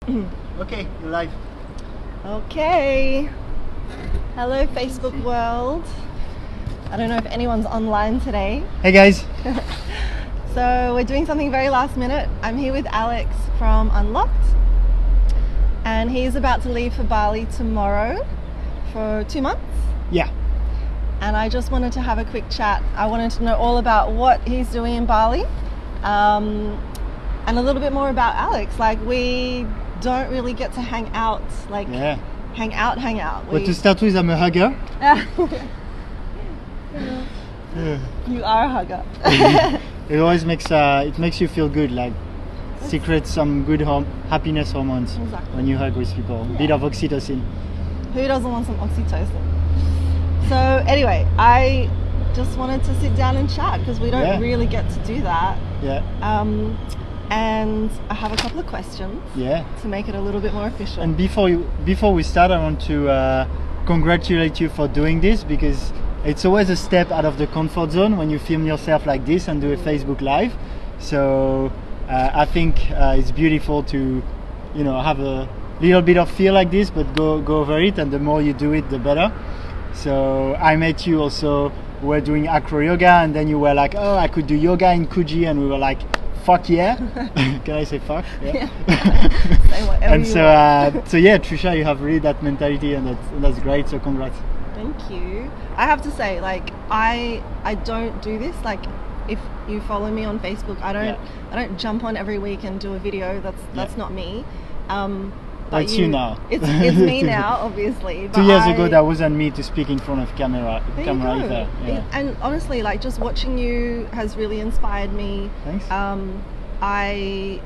Okay, you're live. Okay. Hello, Facebook world. I don't know if anyone's online today. Hey guys. So we're doing something very last minute. I'm here with Alex from UNLOCKT, and he's about to leave for Bali tomorrow for 2 months. Yeah. And I just wanted to have a quick chat. I wanted to know all about what he's doing in Bali, and a little bit more about Alex. Like, we don't really get to hang out, like hang out. But to start with, I'm a hugger. You are a hugger. It always makes you feel good, like secrete some good happiness hormones when you hug with people. Yeah. Bit of oxytocin. Who doesn't want some oxytocin? So anyway, I just wanted to sit down and chat because we don't really get to do that. Yeah. And I have a couple of questions. Yeah. To make it a little bit more official. And before we start, I want to congratulate you for doing this, because it's always a step out of the comfort zone when you film yourself like this and do a Facebook Live. So I think it's beautiful to, have a little bit of fear like this, but go over it. And the more you do it, the better. So I met you also. We were doing acro yoga, and then you were like, "Oh, I could do yoga in Coogee," and we were like, "Fuck yeah!" Can I say fuck? Yeah. Say whatever And you so, want. so yeah, Tricha, you have really that mentality, and that's great. So congrats. Thank you. I have to say, like, I don't do this. Like, if you follow me on Facebook, I don't jump on every week and do a video. That's not me. But it's you now. It's me now, obviously. But 2 years ago, that wasn't me to speak in front of camera there either. Yeah. And honestly, like, just watching you has really inspired me. Thanks. I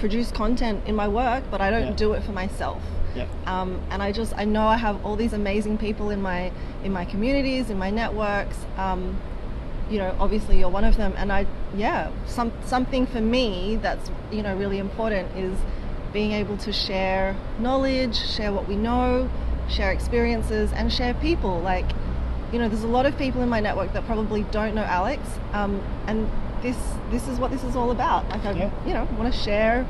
produce content in my work, but I don't do it for myself. Yeah. And I know I have all these amazing people in my communities, in my networks. Obviously you're one of them, and something for me that's really important is being able to share knowledge, share what we know, share experiences, and share people. Like, there's a lot of people in my network that probably don't know Alex, and this is what this is all about. Like, I want to share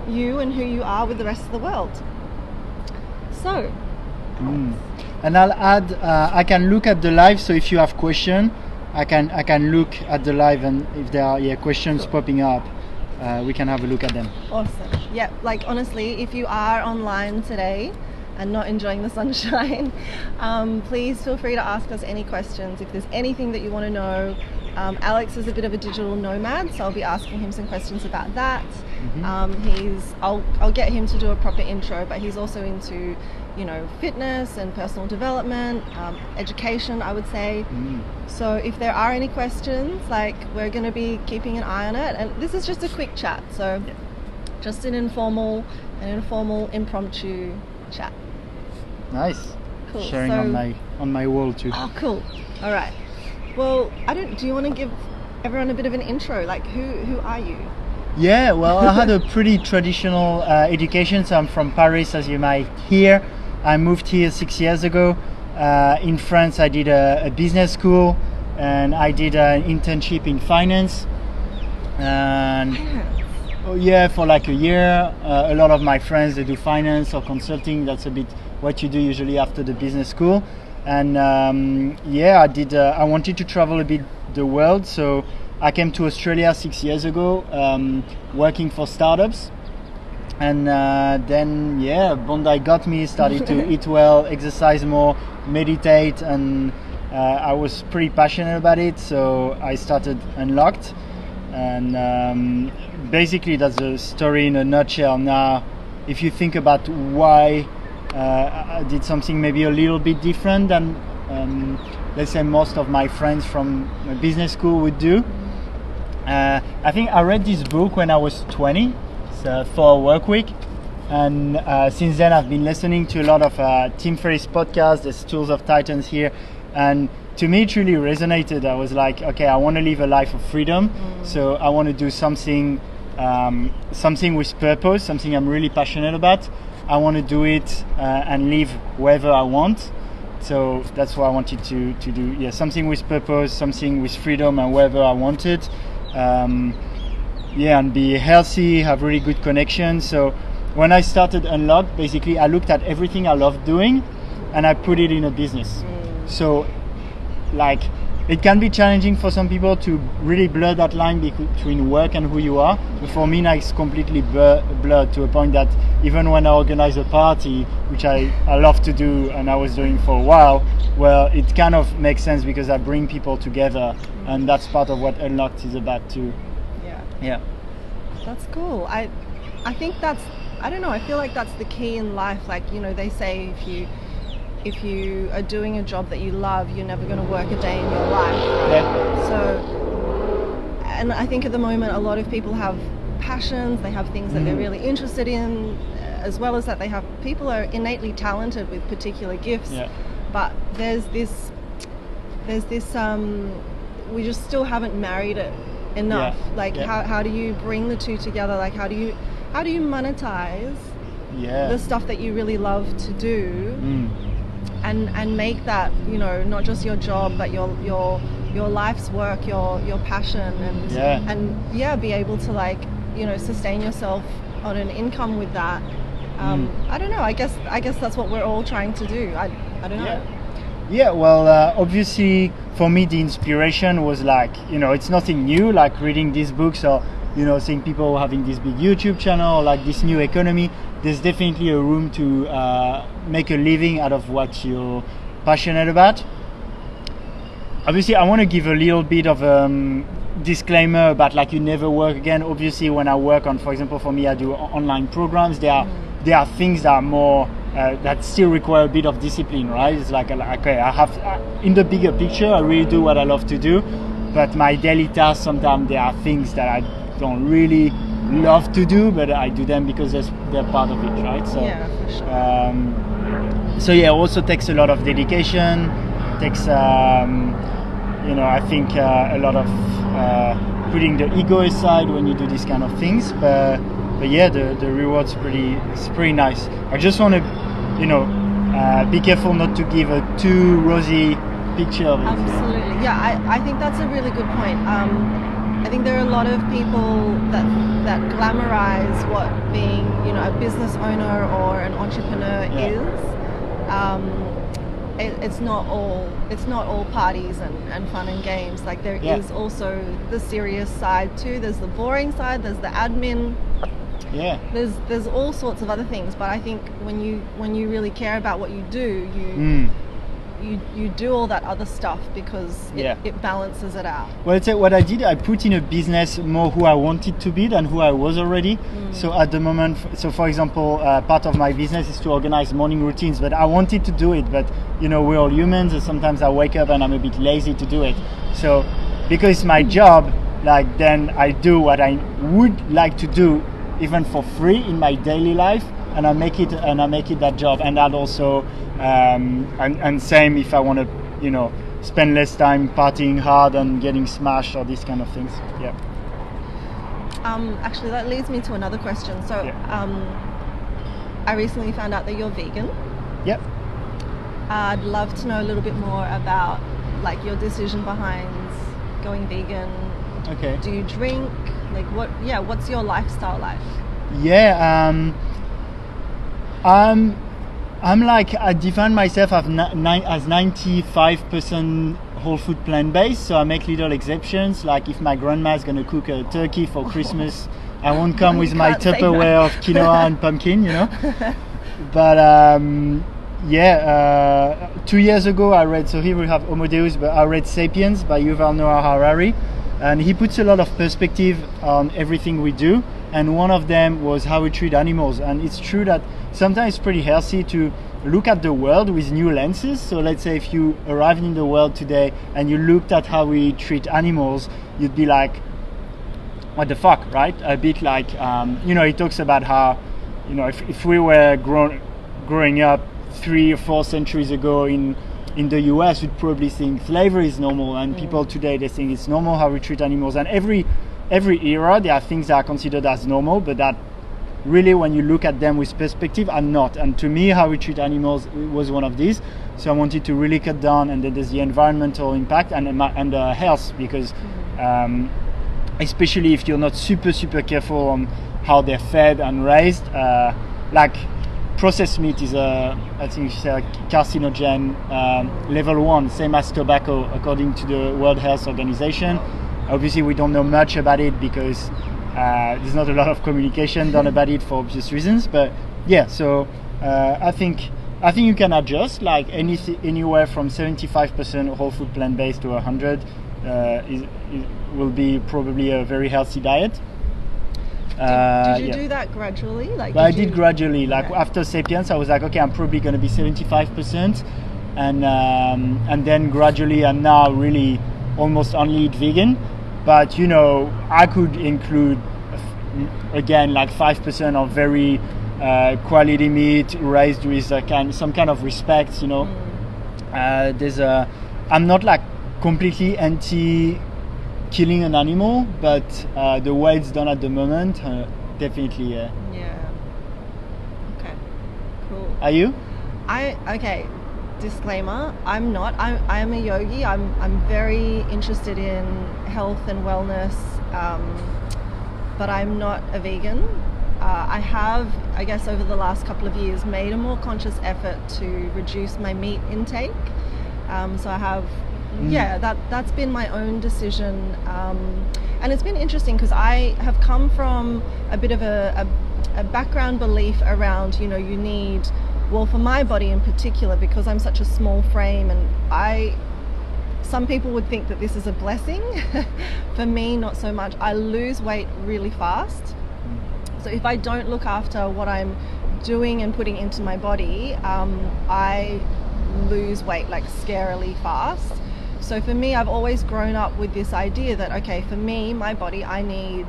you and who you are with the rest of the world. So, and I'll add, I can look at the live, so if you have questions, I can look at the live, and if there are questions popping up, we can have a look at them. Awesome. Yeah, like, honestly, if you are online today and not enjoying the sunshine, please feel free to ask us any questions. If there's anything that you want to know, Alex is a bit of a digital nomad, so I'll be asking him some questions about that. I'll get him to do a proper intro, but he's also into fitness and personal development, education, I would say. So if there are any questions, like, we're going to be keeping an eye on it, and this is just a quick chat, so just an informal, impromptu chat. Nice. Cool. Sharing on my wall too. Oh, cool. All right. Well, do you want to give everyone a bit of an intro? Like, who are you? Yeah, well, I had a pretty traditional education. So I'm from Paris, as you might hear. I moved here 6 years ago. In France, I did a business school, and I did an internship in finance. And for like a year. A lot of my friends, they do finance or consulting. That's a bit what you do usually after the business school. And I did. I wanted to travel a bit the world, so I came to Australia 6 years ago, working for startups. And then Bondi got me, started to eat well, exercise more, meditate, and I was pretty passionate about it, so I started UNLOCKT. And basically that's the story in a nutshell. Now, if you think about why I did something maybe a little bit different than let's say most of my friends from my business school would do, I think I read this book when I was 20. For a work week, and since then I've been listening to a lot of Tim Ferriss podcasts. There's Tools of Titans here, and to me it really resonated. I was like, okay, I want to live a life of freedom, so I want to do something with purpose, something I'm really passionate about. I want to do it and live wherever I want. So that's what I wanted to do. Something with purpose, something with freedom, and wherever I wanted. And be healthy, have really good connections. So when I started UNLOCKT, basically I looked at everything I loved doing and I put it in a business. So like it can be challenging for some people to really blur that line between work and who you are. But for me now it's completely blurred to a point that even when I organize a party, which I love to do and I was doing for a while, well, it kind of makes sense because I bring people together, and that's part of what UNLOCKT is about too. Yeah. That's cool. I think that's, I don't know, I feel like that's the key in life. Like, you know, they say if you are doing a job that you love, you're never going to work a day in your life. Yeah. So, and I think at the moment a lot of people have passions, they have things that they're really interested in, as well as that people are innately talented with particular gifts. Yeah. But there's this we just still haven't married it enough. Yeah. Like how do you bring the two together? Like how do you monetize the stuff that you really love to do? And make that, you know, not just your job, but your life's work, your passion, and be able to, like, you know, sustain yourself on an income with that. I don't know. I guess that's what we're all trying to do. I don't know. Yeah. Well, obviously, for me, the inspiration was like, you know, it's nothing new. Like reading these books or, you know, seeing people having this big YouTube channel, or like this new economy. There's definitely a room to make a living out of what you're passionate about. Obviously, I want to give a little bit of disclaimer about, like, you never work again. Obviously, when I work on, for example, for me, I do online programs. There are things that are more that still require a bit of discipline, right? It's like, okay, I have in the bigger picture, I really do what I love to do, but my daily tasks, sometimes there are things that I don't really love to do, but I do them because they're part of it, right? So, yeah, for sure. So yeah, it also takes a lot of dedication. Takes, you know, I think a lot of putting the ego aside when you do these kind of things. But yeah, the reward's pretty nice. I just want to, you know, be careful not to give a too rosy picture of it. Absolutely, yeah. I think that's a really good point. I think there are a lot of people that glamorize what being, you know, a business owner or an entrepreneur is. It's not all parties and fun and games. Like there is also the serious side too. There's the boring side. There's the admin. Yeah. There's all sorts of other things. But I think when you really care about what you do, you do all that other stuff because it balances it out. Well, it's what I did. I put in a business more who I wanted to be than who I was already. So at the moment, for example, part of my business is to organize morning routines, but I wanted to do it. But, you know, we're all humans, and sometimes I wake up and I'm a bit lazy to do it. So because it's my job, like, then I do what I would like to do, even for free in my daily life. And I make it that job, and that also, and same if I want to, you know, spend less time partying hard and getting smashed or these kind of things. Yeah. Actually, that leads me to another question. So, I recently found out that you're vegan. Yep. I'd love to know a little bit more about, like, your decision behind going vegan. Okay. Do you drink? Like, what's your lifestyle like? Yeah. I'm like, I define myself as 95% whole food plant-based, so I make little exceptions. Like if my grandma's gonna cook a turkey for Christmas, I won't come with my Tupperware of quinoa and pumpkin, you know. But 2 years ago I read, so here we have Homo Deus, but I read Sapiens by Yuval Noah Harari, and he puts a lot of perspective on everything we do. And one of them was how we treat animals. And it's true that sometimes it's pretty healthy to look at the world with new lenses. So let's say if you arrived in the world today and you looked at how we treat animals, you'd be like, what the fuck, right? A bit like, you know, he talks about how, you know, if we were growing up 3 or 4 centuries ago in the US, we'd probably think slavery is normal. And people today, they think it's normal how we treat animals. And every era, there are things that are considered as normal, but that really, when you look at them with perspective, are not. And to me, how we treat animals was one of these. So I wanted to really cut down, and then there's the environmental impact and the health, because especially if you're not super careful on how they're fed and raised, like processed meat is I think it's a carcinogen level 1, same as tobacco, according to the World Health Organization. Obviously, we don't know much about it because there's not a lot of communication done about it for obvious reasons. But yeah, so I think you can adjust like anywhere from 75% whole food plant-based to 100 will be probably a very healthy diet. Did you do that gradually? But I did gradually. Like after Sapiens, I was like, okay, I'm probably going to be 75%, and then gradually, I'm now really almost only eat vegan. But I could include again like 5% of very quality meat raised with some kind of respect. I'm not like completely anti killing an animal, but the way it's done at the moment, definitely, yeah. Yeah. Okay. Cool. Are you? Okay. Disclaimer: I'm not. I am a yogi. I'm very interested in health and wellness, but I'm not a vegan. I have, I guess, over the last couple of years, made a more conscious effort to reduce my meat intake. So I have. Yeah, that's been my own decision, and it's been interesting because I have come from a bit of a background belief around you need, well, for my body in particular, because I'm such a small frame, and some people would think that this is a blessing. For me, not so much. I lose weight really fast, so if I don't look after what I'm doing and putting into my body, I lose weight like scarily fast. So for me, I've always grown up with this idea that, okay, for me, my body, I need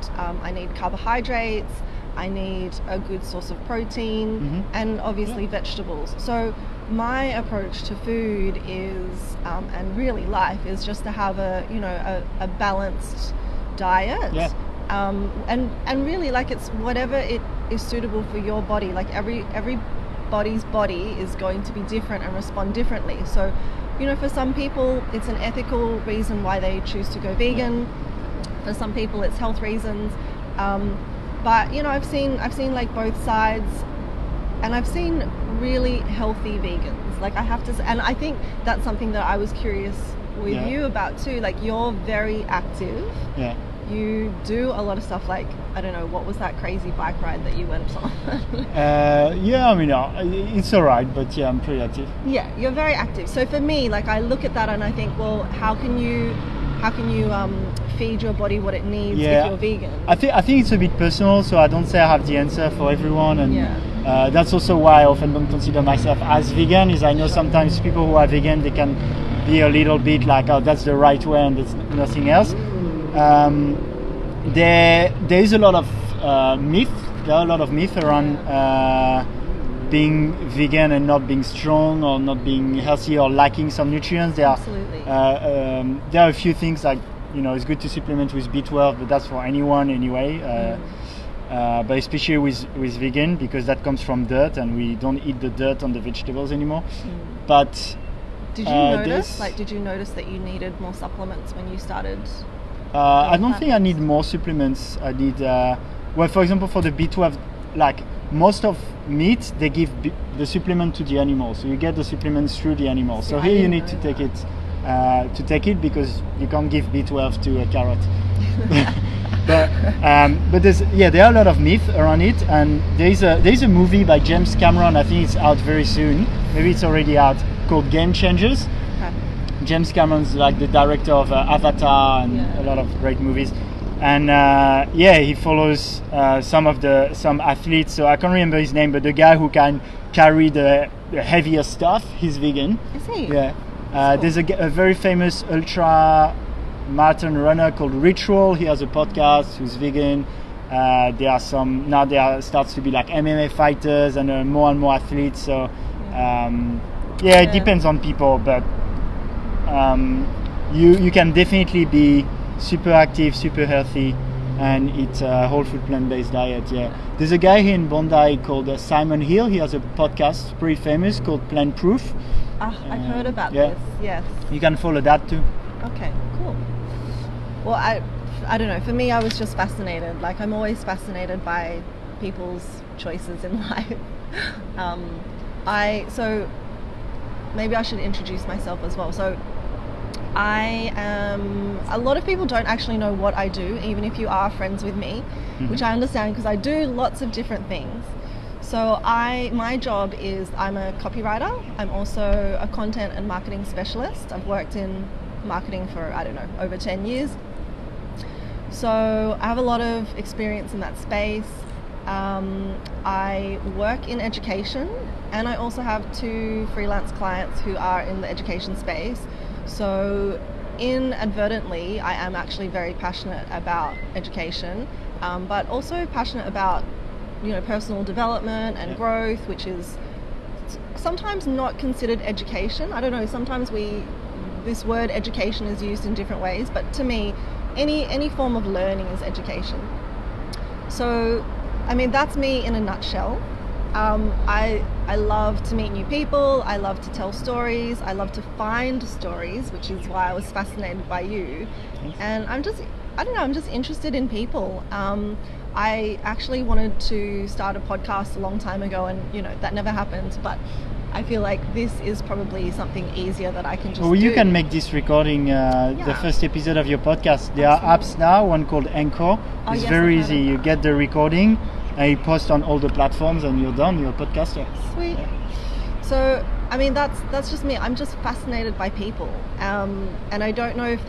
carbohydrates, I need a good source of protein, and obviously vegetables. So my approach to food is, and really life, is just to have a balanced diet. Yeah. And really, like, it's whatever it is suitable for your body. Like everybody's body is going to be different and respond differently. So for some people, it's an ethical reason why they choose to go vegan. For some people, it's health reasons. But I've seen like both sides, and I've seen really healthy vegans. Like, I have to, and I think that's something that I was curious with you about too. Like, you're very active. Yeah. You do a lot of stuff. Like, I don't know, what was that crazy bike ride that you went on? Yeah, I mean, it's all right, but yeah, I'm pretty active. Yeah, you're very active. So for me, like, I look at that and I think, well, how can you feed your body what it needs if you're vegan? I think it's a bit personal, so I don't say I have the answer for everyone, and that's also why I often don't consider myself as vegan. Is I know sometimes people who are vegan, they can be a little bit like, oh, that's the right way and there's nothing else. There is a lot of myth. There are a lot of myth around being vegan and not being strong or not being healthy or lacking some nutrients. There are a few things like it's good to supplement with B12, but that's for anyone anyway. But especially with vegan, because that comes from dirt, and we don't eat the dirt on the vegetables anymore. But did you notice that you needed more supplements when you started? I don't think I need more supplements. I need, for example, for the B12, like most of meat, they give the supplement to the animal, so you get the supplements through the animal. So here you need to take it because you can't give B12 to a carrot. But there are a lot of myth around it, and there is a movie by James Cameron. I think it's out very soon. Maybe it's already out, called Game Changers. James Cameron's like the director of Avatar and a lot of great movies, and he follows some athletes. So I can't remember his name, but the guy who can carry the heavier stuff, he's vegan. Is he? Yeah. Cool. There's a very famous ultra marathon runner called Ritual. He has a podcast who's vegan. There starts to be like MMA fighters and more and more athletes. So it depends on people, but. You can definitely be super active, super healthy, and eat a whole food plant-based diet. Yeah, there's a guy here in Bondi called Simon Hill. He has a podcast, pretty famous, called Plant Proof. I've heard about this. Yes. You can follow that too. Okay, cool. Well, I don't know. For me, I was just fascinated. Like, I'm always fascinated by people's choices in life. So maybe I should introduce myself as well. So a lot of people don't actually know what I do, even if you are friends with me, which I understand because I do lots of different things. So my job is I'm a copywriter. I'm also a content and marketing specialist. I've worked in marketing for, I don't know, over 10 years. So I have a lot of experience in that space. I work in education, and I also have 2 freelance clients who are in the education space. So inadvertently, I am actually very passionate about education, but also passionate about, personal development and growth, which is sometimes not considered education. I don't know, sometimes this word education is used in different ways, but to me, any form of learning is education. So, that's me in a nutshell. I love to meet new people. I love to tell stories. I love to find stories, which is why I was fascinated by you. And I'm just interested in people. I actually wanted to start a podcast a long time ago, and that never happened. But I feel like this is probably something easier that I can just do. You can make this recording the first episode of your podcast. There are apps now, one called Anchor. It's very easy. You get the recording, and you post on all the platforms, and you're done. You're a podcaster. Sweet. So, that's just me. I'm just fascinated by people. And I don't know if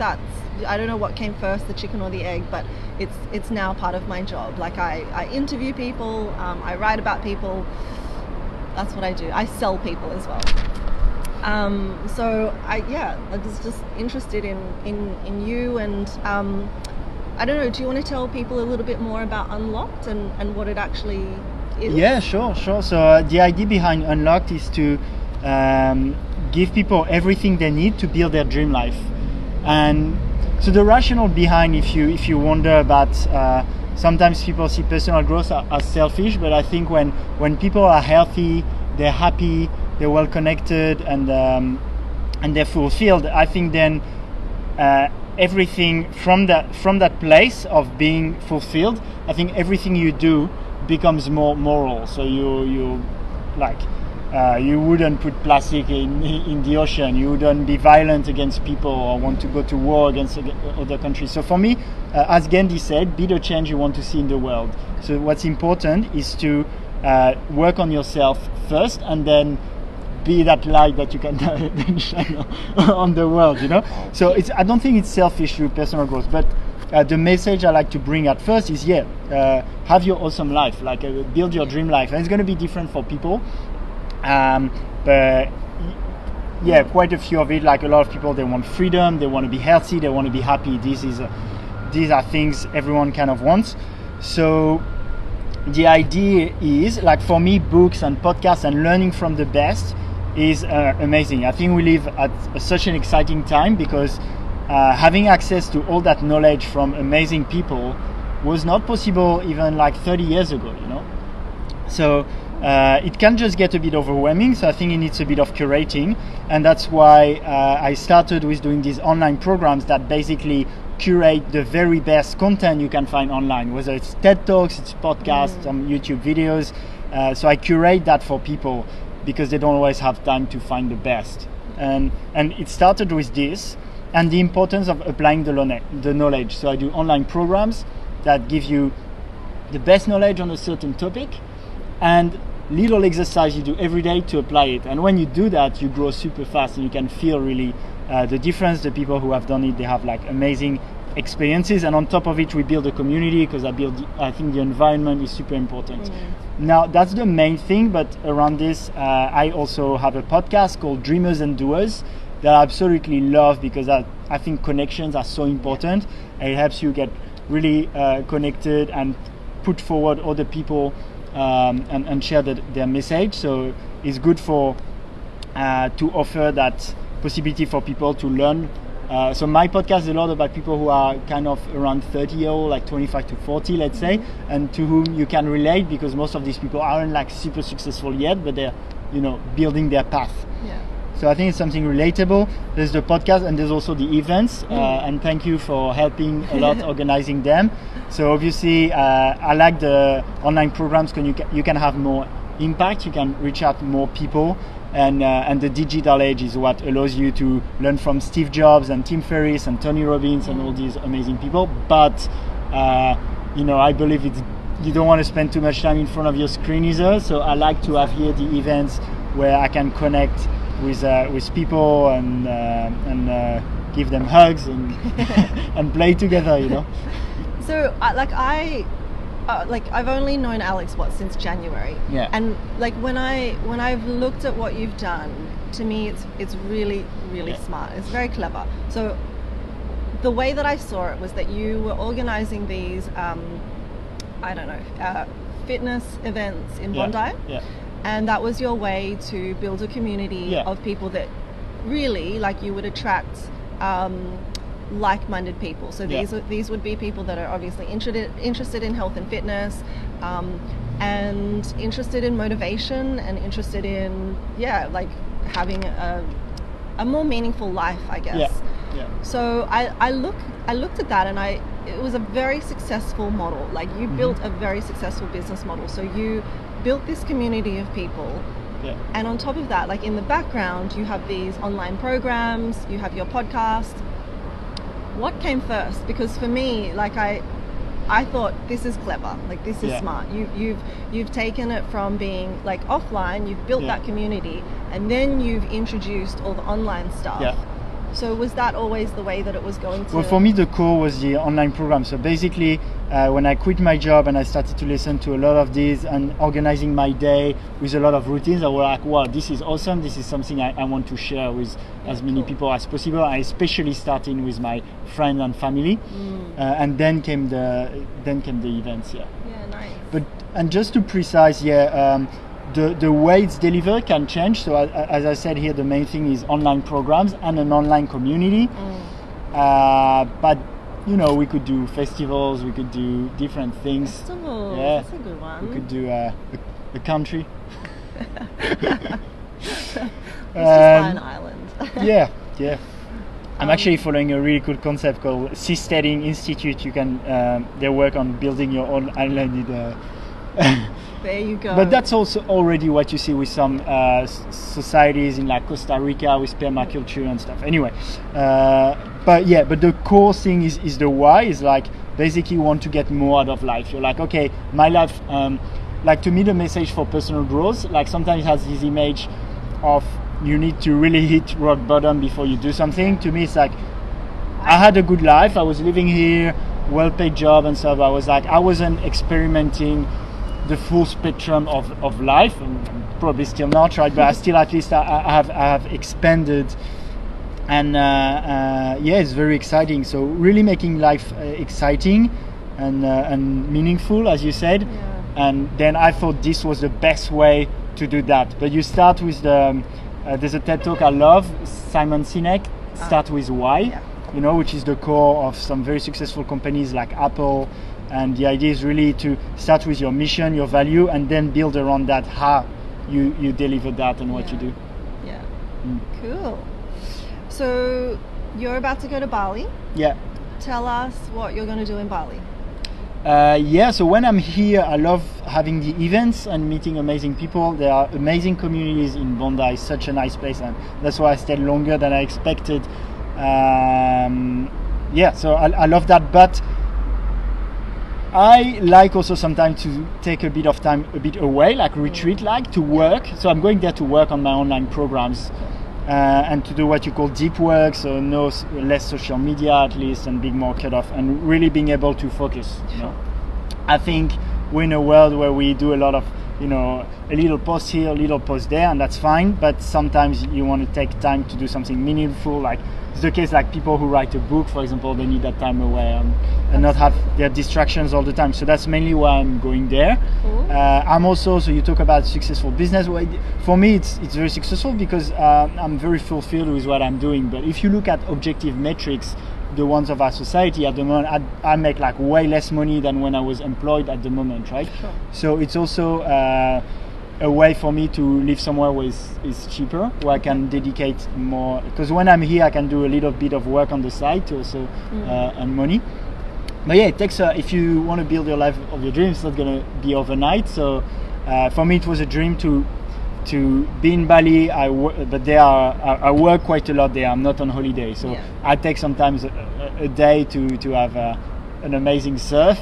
I don't know what came first, the chicken or the egg, but it's now part of my job. Like I interview people, I write about people. That's what I do. I sell people as well. So I was just interested in you, and I don't know, do you want to tell people a little bit more about UNLOCKT and what it actually is? Yeah, sure. So the idea behind UNLOCKT is to give people everything they need to build their dream life. And so the rationale behind, if you wonder about, sometimes people see personal growth as selfish, but I think when people are healthy, they're happy, they're well connected, and they're fulfilled, I think then everything from that place of being fulfilled, I think everything you do becomes more moral. So you like you wouldn't put plastic in the ocean, you wouldn't be violent against people or want to go to war against other countries. So for me, as Gandhi said, be the change you want to see in the world. So what's important is to work on yourself first, and then be that light that you can then shine on the world, So I don't think it's selfish to personal growth, but the message I like to bring at first is have your awesome life, like build your dream life, and it's going to be different for people. But quite a few of it, like a lot of people, they want freedom, they want to be healthy, they want to be happy. These are things everyone kind of wants. So the idea is, like for me, books and podcasts and learning from the best is amazing. I think we live at such an exciting time because having access to all that knowledge from amazing people was not possible even like 30 years ago, So it can just get a bit overwhelming. So I think it needs a bit of curating, and that's why I started with doing these online programs that basically curate the very best content you can find online, whether it's TED Talks, it's podcasts, some YouTube videos. So I curate that for people because they don't always have time to find the best. And it started with this and the importance of applying the knowledge. So I do online programs that give you the best knowledge on a certain topic and little exercise you do every day to apply it. And when you do that, you grow super fast, and you can feel really the difference. The people who have done it, they have like amazing experiences, and on top of it we build a community because I think the environment is super important. Now that's the main thing, but around this I also have a podcast called Dreamers and Doers that I absolutely love because I think connections are so important, and it helps you get really connected and put forward other people and share their message. So it's good for to offer that possibility for people to learn. So my podcast is a lot about people who are kind of around 30 years old, like 25 to 40, let's say, and to whom you can relate because most of these people aren't like super successful yet, but they're, building their path. Yeah. So I think it's something relatable. There's the podcast and there's also the events. And thank you for helping a lot organizing them. So obviously, I like the online programs because you can have more impact. You can reach out to more people. And the digital age is what allows you to learn from Steve Jobs and Tim Ferriss and Tony Robbins and all these amazing people. But I believe you don't want to spend too much time in front of your screen either. So I like to have here the events where I can connect with people and give them hugs and and play together. So I've only known Alex since January. Yeah. And when I've looked at what you've done, to me it's really smart. It's very clever. So the way that I saw it was that you were organizing these fitness events in Bondi. Yeah. And that was your way to build a community of people that really you would attract like-minded people. So these would be people that are obviously interested in health and fitness, and interested in motivation, and interested in having a more meaningful life, I guess. Yeah. So I looked at that, and it was a very successful model. You built a very successful business model. So you built this community of people. Yeah. And on top of that, in the background, you have these online programs, you have your podcast. What came first? Because for me, I thought this is clever. This is smart. You've taken it from being offline. You've built that community, and then you've introduced all the online stuff. Yeah. So was that always the way that it was going to? Well, for me, the core was the online program. So basically, when I quit my job and I started to listen to a lot of these and organizing my day with a lot of routines, I was like, wow, this is awesome. This is something I want to share with as many people as possible. I especially starting with my friends and family. And then came the events. Yeah. Yeah, nice. And just to precise, the way it's delivered can change. So as I said here, the main thing is online programs and an online community. But we could do festivals, we could do different things. Festivals, that's a good one. We could do a country. Let's just buy an island. yeah. I'm actually following a really cool concept called Seasteading Institute. You can they work on building your own island. There you go. But that's also already what you see with some societies in Costa Rica with permaculture and stuff. Anyway, but the core thing is the why. Is basically you want to get more out of life. You're okay, my life. To me, the message for personal growth, sometimes it has this image of you need to really hit rock bottom before you do something. To me, it's I had a good life. I was living here, well-paid job and stuff. I wasn't experimenting the full spectrum of life, and probably still not, right? But I still, at least I have expanded, and it's very exciting. So really making life exciting and meaningful, as you said. Yeah. And then I thought this was the best way to do that. But you start with there's a TED talk I love, Simon Sinek, start with why, which is the core of some very successful companies like Apple. And the idea is really to start with your mission, your value, and then build around that how you deliver that and what you do. Yeah. Cool. So you're about to go to Bali. Yeah. Tell us what you're going to do in Bali. So when I'm here, I love having the events and meeting amazing people. There are amazing communities in Bondi. It's such a nice place, and that's why I stayed longer than I expected. So I love that, but I like also sometimes to take a bit of time a bit away, retreat, to work. So I'm going there to work on my online programs and to do what you call deep work, so less social media at least, and being more cut off and really being able to focus. I think we're in a world where we do a lot of a little post here, a little post there, and that's fine, but sometimes you want to take time to do something meaningful. It's the case people who write a book, for example, they need that time away and not have their distractions all the time. So that's mainly why I'm going there. I'm also, so you talk about successful business. For me, it's very successful because I'm very fulfilled with what I'm doing. But if you look at objective metrics, the ones of our society at the moment, I make way less money than when I was employed at the moment, right? Sure. So it's also a way for me to live somewhere where it's cheaper, where I can dedicate more, because when I'm here I can do a little bit of work on the side to also earn money. But yeah, it takes if you want to build your life of your dreams, it's not going to be overnight. So for me it was a dream to be in Bali. I work quite a lot there. I'm not on holiday, so I take sometimes a day to have an amazing surf.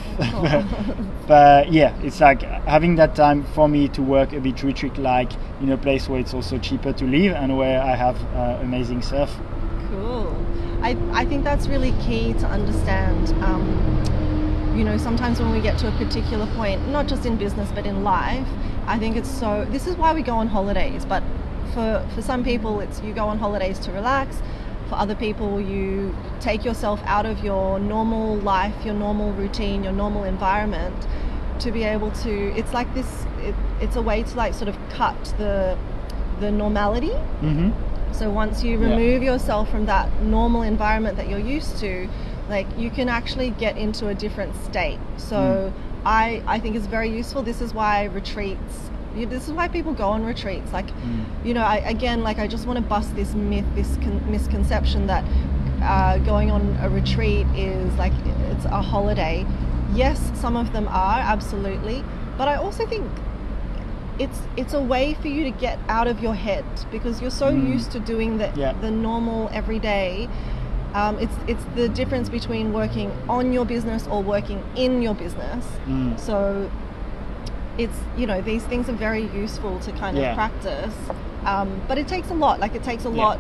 But yeah, it's like having that time for me to work a bit retreat-like in a place where it's also cheaper to live and where I have amazing surf. Cool. I think that's really key to understand. Sometimes when we get to a particular point, not just in business but in life, I think this is why we go on holidays. But for some people, it's you go on holidays to relax. For other people, you take yourself out of your normal life, your normal routine, your normal environment, to be able to, it's like this, it's a way to like sort of cut the normality. Mm-hmm. So once you remove yourself from that normal environment that you're used to, like you can actually get into a different state. So I think it's very useful. This is why this is why people go on retreats. Like, I just want to bust this myth, this misconception that going on a retreat is like it's a holiday. Yes, some of them are, absolutely. But I also think it's a way for you to get out of your head, because you're so used to doing the normal everyday. It's the difference between working on your business or working in your business. So it's, these things are very useful to kind of practice. But it takes a lot. Like it takes a lot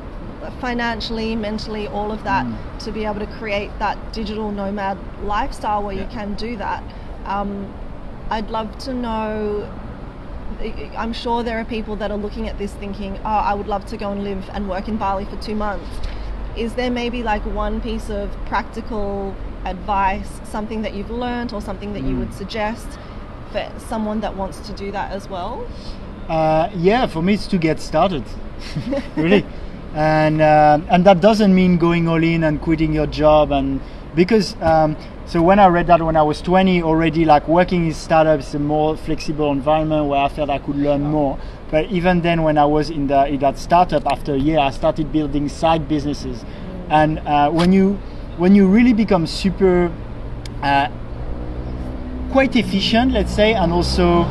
financially, mentally, all of that to be able to create that digital nomad lifestyle where you can do that. I'd love to know, I'm sure there are people that are looking at this thinking, oh, I would love to go and live and work in Bali for 2 months. Is there maybe like one piece of practical advice, something that you've learned or something that you would suggest for someone that wants to do that as well? For me it's to get started. Really. And that doesn't mean going all in and quitting your job, and because so when I read that when I was 20 already, like working in startups is a more flexible environment where I felt I could learn more. But even then, when I was in that startup, after a year I started building side businesses. And when you really become super quite efficient, let's say, and also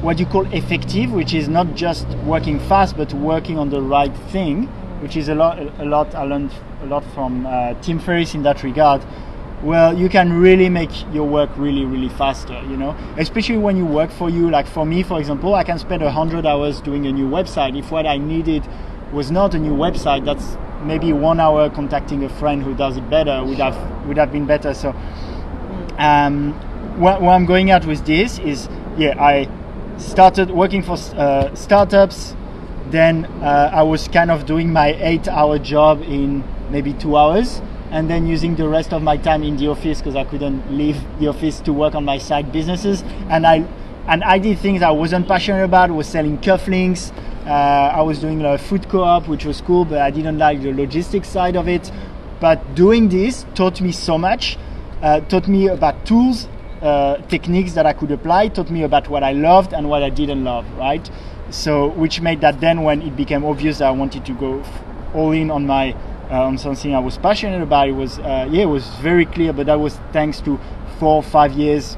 what you call effective, which is not just working fast but working on the right thing, which is a lot I learned a lot from Tim Ferriss in that regard. Well, you can really make your work really, really faster, especially when you work for you. Like for me, for example, I can spend 100 hours doing a new website. If what I needed was not a new website, that's maybe 1 hour contacting a friend who does it better would have been better. So where I'm going at with this is, I started working for startups. Then I was kind of doing my 8-hour job in maybe 2 hours, and then using the rest of my time in the office because I couldn't leave the office to work on my side businesses. And I did things I wasn't passionate about. Was selling cufflinks. I was doing a food co-op, which was cool, but I didn't like the logistics side of it. But doing this taught me so much. Taught me about tools, techniques that I could apply. Taught me about what I loved and what I didn't love. Right. So, which made that then when it became obvious that I wanted to go all in on my on something I was passionate about, it was it was very clear. But that was thanks to 4 or 5 years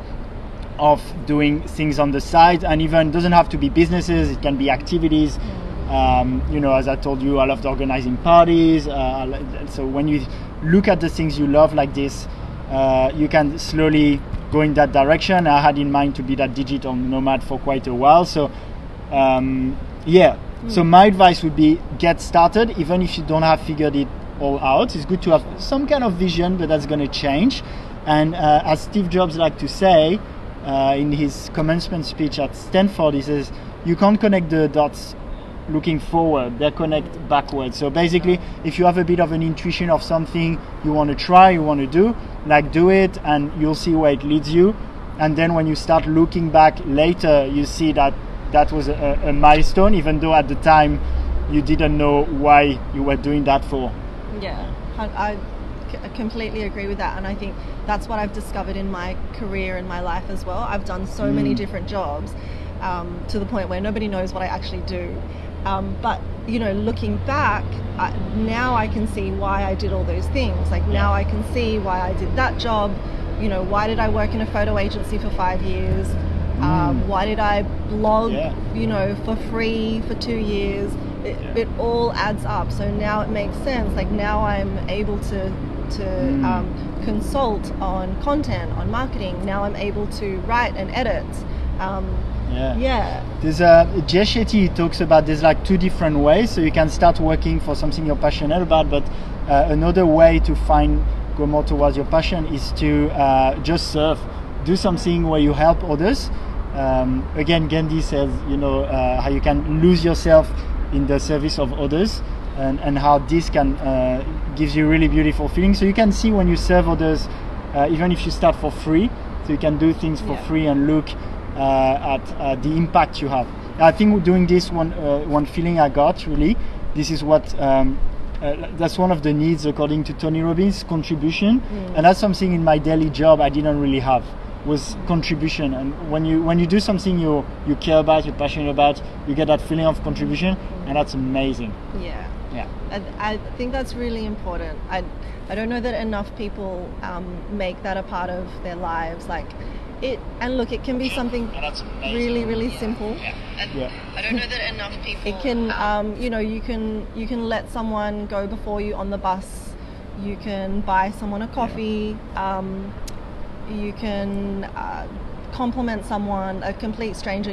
of doing things on the side, and even doesn't have to be businesses; it can be activities. As I told you, I loved organizing parties. So when you look at the things you love like this, you can slowly go in that direction. I had in mind to be that digital nomad for quite a while. So. So my advice would be get started, even if you don't have figured it all out. It's good to have some kind of vision, but that's going to change. And as Steve Jobs liked to say in his commencement speech at Stanford, he says, you can't connect the dots looking forward, they connect backwards. So basically, if you have a bit of an intuition of something you want to try, you want to do, do it, and you'll see where it leads you. And then when you start looking back later, you see that was a milestone, even though at the time you didn't know why you were doing that for. Yeah, I completely agree with that. And I think that's what I've discovered in my career and my life as well. I've done so many different jobs. to the point where nobody knows what I actually do. But looking back, now I can see why I did all those things. Like now I can see why I did that job. Why did I work in a photo agency for 5 years? Why did I blog, for free for 2 years? It all adds up. So now it makes sense. Like now I'm able to consult on content, on marketing. Now I'm able to write and edit. There's Jay Shetty talks about there's like 2 different ways. So you can start working for something you're passionate about, but another way to go more towards your passion is to just serve. Do something where you help others. Again, Gandhi says, how you can lose yourself in the service of others, and how this can gives you really beautiful feeling. So you can see when you serve others, even if you start for free, so you can do things for free and look at the impact you have. I think doing this one feeling I got really, this is what that's one of the needs according to Tony Robbins, contribution, and that's something in my daily job I didn't really have, was contribution. And when you do something you care about, you're passionate about, you get that feeling of contribution, and that's amazing. I think that's really important. I don't know that enough people make that a part of their lives. And look, it can be something really, really simple. I don't know that enough people. It can, you can let someone go before you on the bus. You can buy someone a coffee. You can compliment someone, a complete stranger.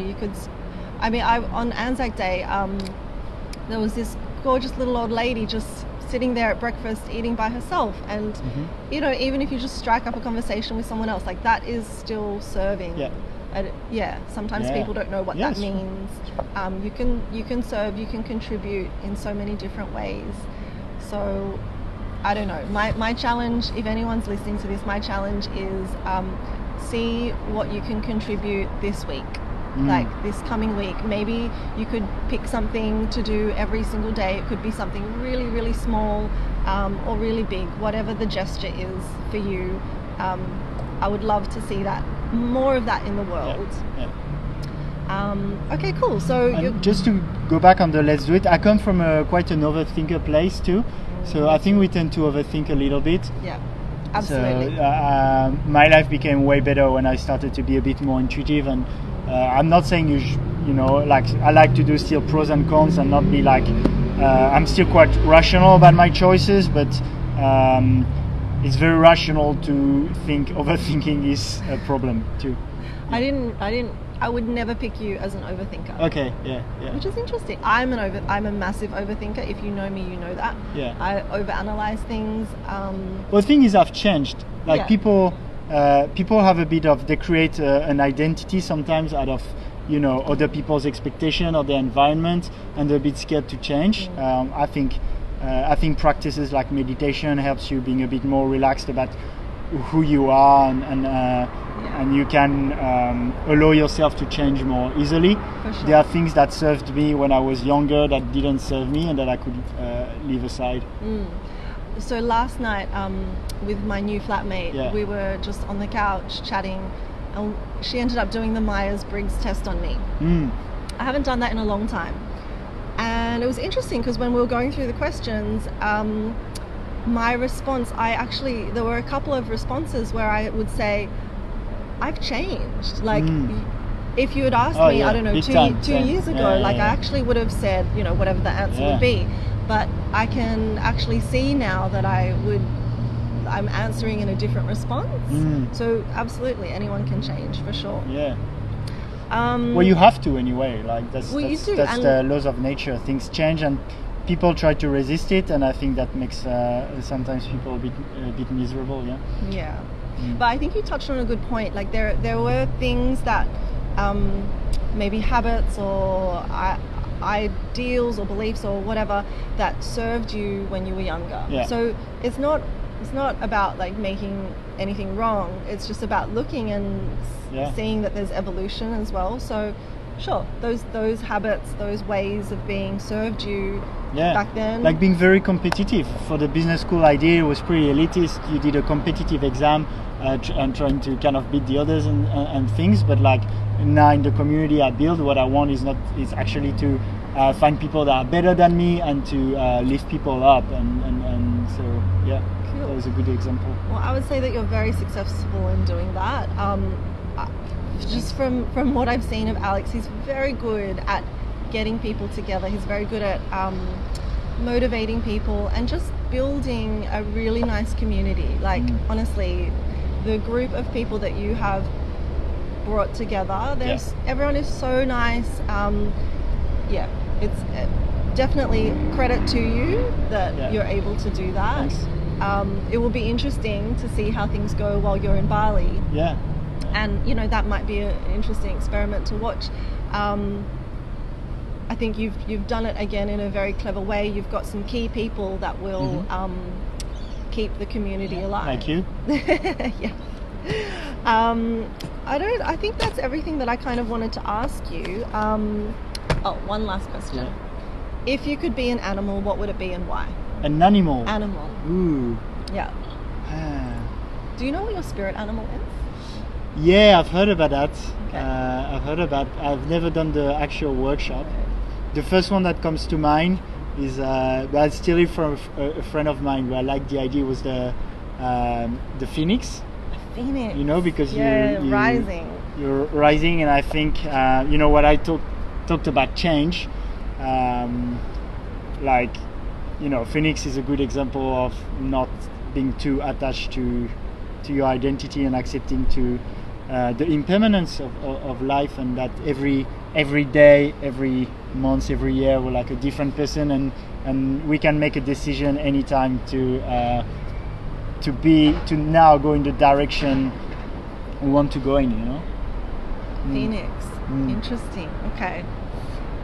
On Anzac Day, there was this gorgeous little old lady just sitting there at breakfast eating by herself, and even if you just strike up a conversation with someone else, like that is still serving. Sometimes people don't know what that means. You can serve, you can contribute in so many different ways. So I don't know, my challenge, if anyone's listening to this, my challenge is see what you can contribute this week. Like this coming week, maybe you could pick something to do every single day. It could be something really, really small or really big, whatever the gesture is for you. I would love to see that, more of that in the world. Okay, cool. So just to go back on the let's do it, I come from quite an overthinker place too. So I think we tend to overthink a little bit. Yeah, absolutely. So my life became way better when I started to be a bit more intuitive, and I'm not saying I like to do still pros and cons and not be like, I'm still quite rational about my choices, but it's very rational to think overthinking is a problem too. I would never pick you as an overthinker. Okay, yeah. Which is interesting. I'm a massive overthinker. If you know me, you know that. Yeah. I overanalyze things. Well, the thing is, I've changed. People have a bit of, they create an identity sometimes out of other people's expectation or their environment, and they're a bit scared to change. I think practices like meditation helps you being a bit more relaxed about who you are, and you can allow yourself to change more easily. For sure. There are things that served me when I was younger that didn't serve me and that I could leave aside. So last night with my new flatmate, we were just on the couch chatting, and she ended up doing the Myers-Briggs test on me. I haven't done that in a long time, and it was interesting because when we were going through the questions, my response, there were a couple of responses where I would say, I've changed. If you had asked me, I don't know, two years ago, I actually would have said, whatever the answer would be. But I can actually see now that I'm answering in a different response. So absolutely, anyone can change for sure. Well, you have to anyway. That's the laws of nature. Things change and people try to resist it, and I think that makes sometimes people a bit miserable. But I think you touched on a good point. There were things that maybe habits or ideals or beliefs or whatever that served you when you were younger. So it's not about making anything wrong. It's just about looking and seeing that there's evolution as well. So Sure, those habits, those ways of being served you back then. Like being very competitive. For the business school I did, it was pretty elitist. You did a competitive exam and trying to kind of beat the others and things. But like now in the community I build, what I want is actually to find people that are better than me and to lift people up. And so yeah, cool. That was a good example. Well, I would say that you're very successful in doing that. Just from what I've seen of Alex, he's very good at getting people together. He's very good at motivating people and just building a really nice community. Like honestly, the group of people that you have brought together, everyone is so nice. It's definitely credit to you that you're able to do that. It will be interesting to see how things go while you're in Bali. And that might be an interesting experiment to watch. I think you've done it again in a very clever way. You've got some key people that will keep the community alive. Thank you. I think that's everything that I kind of wanted to ask you. One last question. If you could be an animal, what would it be and why? An animal? Animal. Ooh. Yeah. Do you know what your spirit animal is? Yeah, I've heard about that. Okay. I've never done the actual workshop. The first one that comes to mind is, but I steal it from a friend of mine, but I like the idea, was the phoenix. Phoenix. Because rising. You're rising, and I think what I talked about change. Phoenix is a good example of not being too attached to your identity and accepting to the impermanence of life, and that every day, every month, every year we're like a different person, and we can make a decision anytime to now go in the direction we want to go in. Phoenix. Interesting. Okay.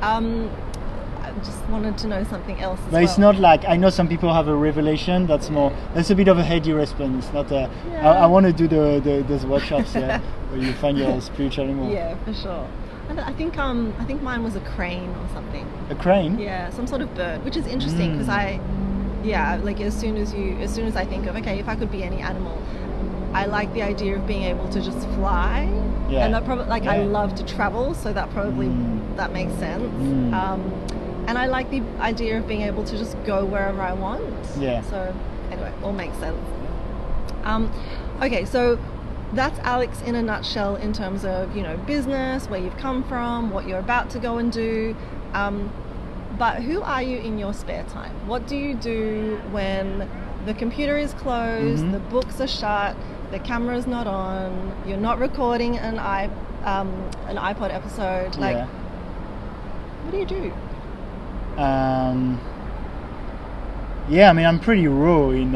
I just wanted to know something else as well. But it's not like, I know some people have a revelation that's a bit of a heady response. It's not I want to do those workshops where you find your spiritual animal. Yeah, for sure. I think mine was a crane or something. A crane? Yeah, some sort of bird, which is interesting because as soon as I think of, okay, if I could be any animal, I like the idea of being able to just fly. Yeah. And that probably, I love to travel, so that probably that makes sense. And I like the idea of being able to just go wherever I want. Yeah. So anyway, all makes sense. Okay, so that's Alex in a nutshell in terms of business, where you've come from, what you're about to go and do. But who are you in your spare time? What do you do when the computer is closed, the books are shut, the camera's not on, you're not recording an iPod episode? What do you do? I'm pretty raw in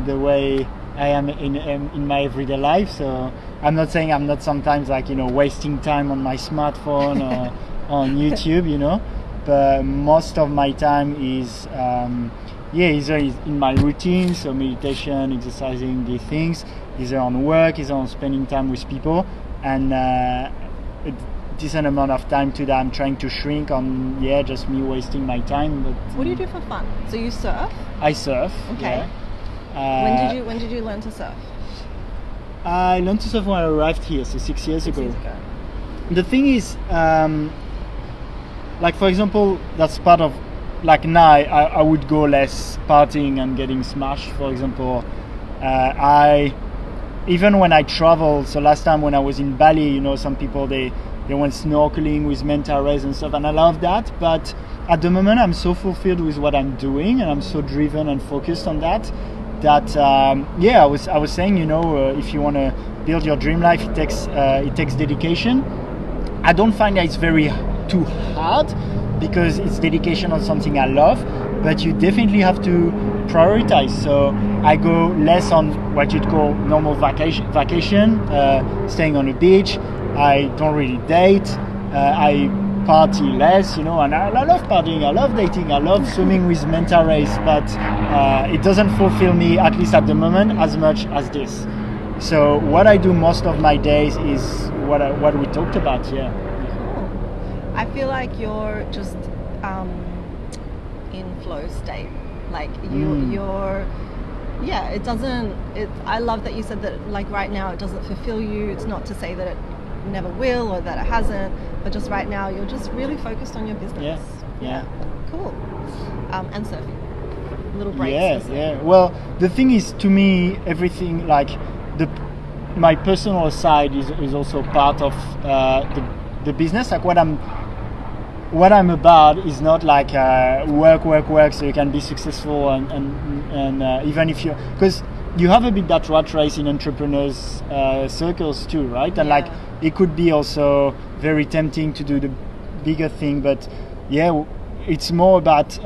the way I am in my everyday life. So I'm not saying I'm not sometimes wasting time on my smartphone or on YouTube, but most of my time is either in my routine, so meditation, exercising, these things, either on work, either on spending time with people, and a decent amount of time to that I'm trying to shrink on just me wasting my time. But what do you do for fun? So you surf? I surf. Okay. Yeah. When did you learn to surf? I learned to surf when I arrived here, so 6 years ago. The thing is, for example, that's part of, now I would go less partying and getting smashed, for example. Even when I travel, so last time when I was in Bali, some people, they went snorkeling with manta rays and stuff, and I love that. But at the moment, I'm so fulfilled with what I'm doing, and I'm so driven and focused on that. I was saying, if you want to build your dream life, it takes dedication. I don't find that it's too hard, because it's dedication on something I love, but you definitely have to prioritize. So I go less on what you'd call normal vacation, staying on the beach. I don't really date. I party less, and I love partying, I love dating, I love swimming with manta rays, but it doesn't fulfill me, at least at the moment, as much as this. So what I do most of my days is what we talked about. Cool. I feel like you're just in flow state. Like you're yeah, it doesn't, I love that you said that, like, right now it doesn't fulfill you. It's not to say that it never will or that it hasn't, but just right now you're just really focused on your business. Yeah. Cool. And surfing. Little breaks. Yeah. Well, the thing is, to me, everything, like my personal side is also part of the business. Like what I'm about is not like work so you can be successful and even if you, because you have a bit that rat race in entrepreneurs circles too, right? And like it could be also very tempting to do the bigger thing, but yeah, it's more about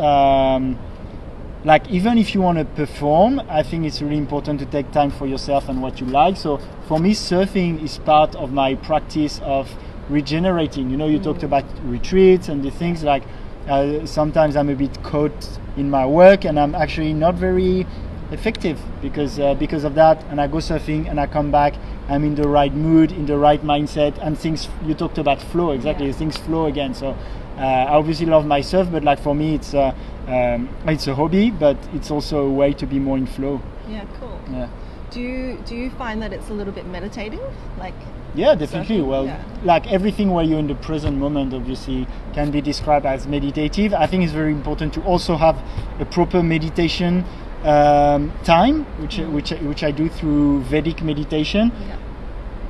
like even if you want to perform, I think it's really important to take time for yourself and what you like. So for me, surfing is part of my practice of regenerating. You talked about retreats and the things, like sometimes I'm a bit caught in my work and I'm actually not very effective because of that, and I go surfing and I come back, I'm in the right mood, in the right mindset, and things, you talked about flow, exactly, things flow again. So I obviously love my surf, but like for me it's a hobby, but it's also a way to be more in flow. Yeah, cool. Yeah. Do you find that it's a little bit meditative, like? Yeah, definitely. Surfing? Well, like everything where you're in the present moment obviously can be described as meditative. I think it's very important to also have a proper meditation time, which I do through Vedic meditation. Yeah.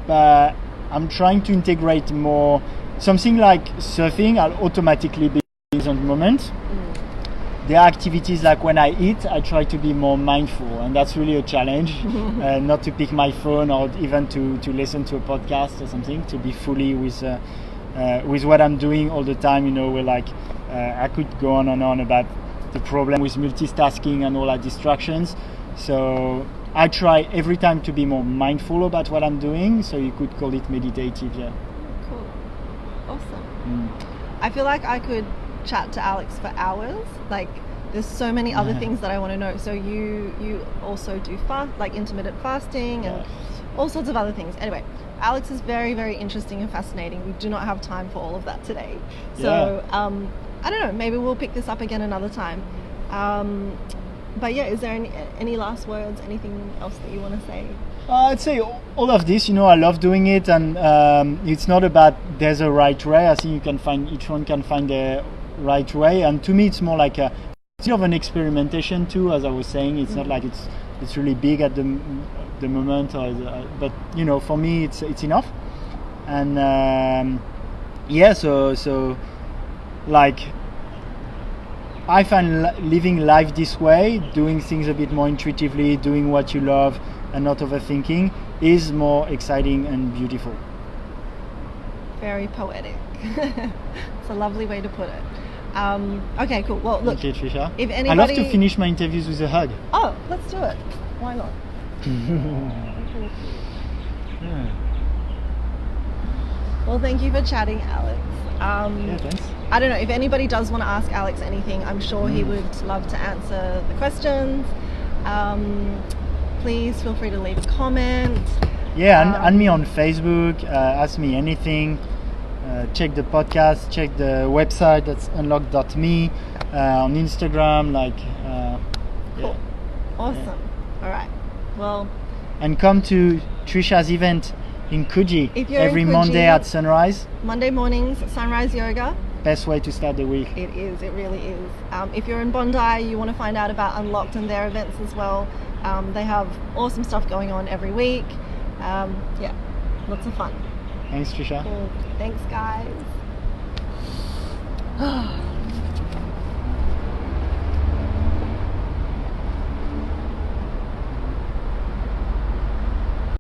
But I'm trying to integrate more something like surfing. I'll automatically be in the moment. There are activities like when I eat, I try to be more mindful, and that's really a challenge. Not to pick my phone or even to listen to a podcast or something, to be fully with what I'm doing all the time. Where like I could go on and on about the problem with multitasking and all that distractions. So I try every time to be more mindful about what I'm doing. So you could call it meditative. Yeah. Cool. Awesome. I feel like I could chat to Alex for hours. Like there's so many other things that I want to know. So you also do like intermittent fasting and all sorts of other things. Anyway, Alex is very, very interesting and fascinating. We do not have time for all of that today. So I don't know, maybe we'll pick this up again another time. But yeah, is there any last words, anything else that you want to say? I'd say all of this, I love doing it, and it's not about there's a right way. I think each one can find the right way, and to me it's more like a sort of an experimentation too, as I was saying. It's not like it's really big at the moment, but for me it's enough. And so like I find living life this way, doing things a bit more intuitively, doing what you love and not overthinking, is more exciting and beautiful. Very poetic. It's a lovely way to put it. Okay, cool. Well, look. Okay, Tricha. If anybody... I love to finish my interviews with a hug. Oh, let's do it. Why not? Well, thank you for chatting, Alex. Yeah, thanks. I don't know, if anybody does want to ask Alex anything, I'm sure he would love to answer the questions. Please feel free to leave a comment. Yeah, and me on Facebook, ask me anything. Check the podcast, check the website, that's UNLOCKT.me, on Instagram, Cool. Awesome. All right. Well, and come to Tricha's event in Coogee every Monday at sunrise. Monday mornings, sunrise yoga. Best way to start the week. It is, it really is. If you're in Bondi, you want to find out about UNLOCKT and their events as well. They have awesome stuff going on every week. Yeah, lots of fun. Thanks, Tricha. Cool. Thanks, guys.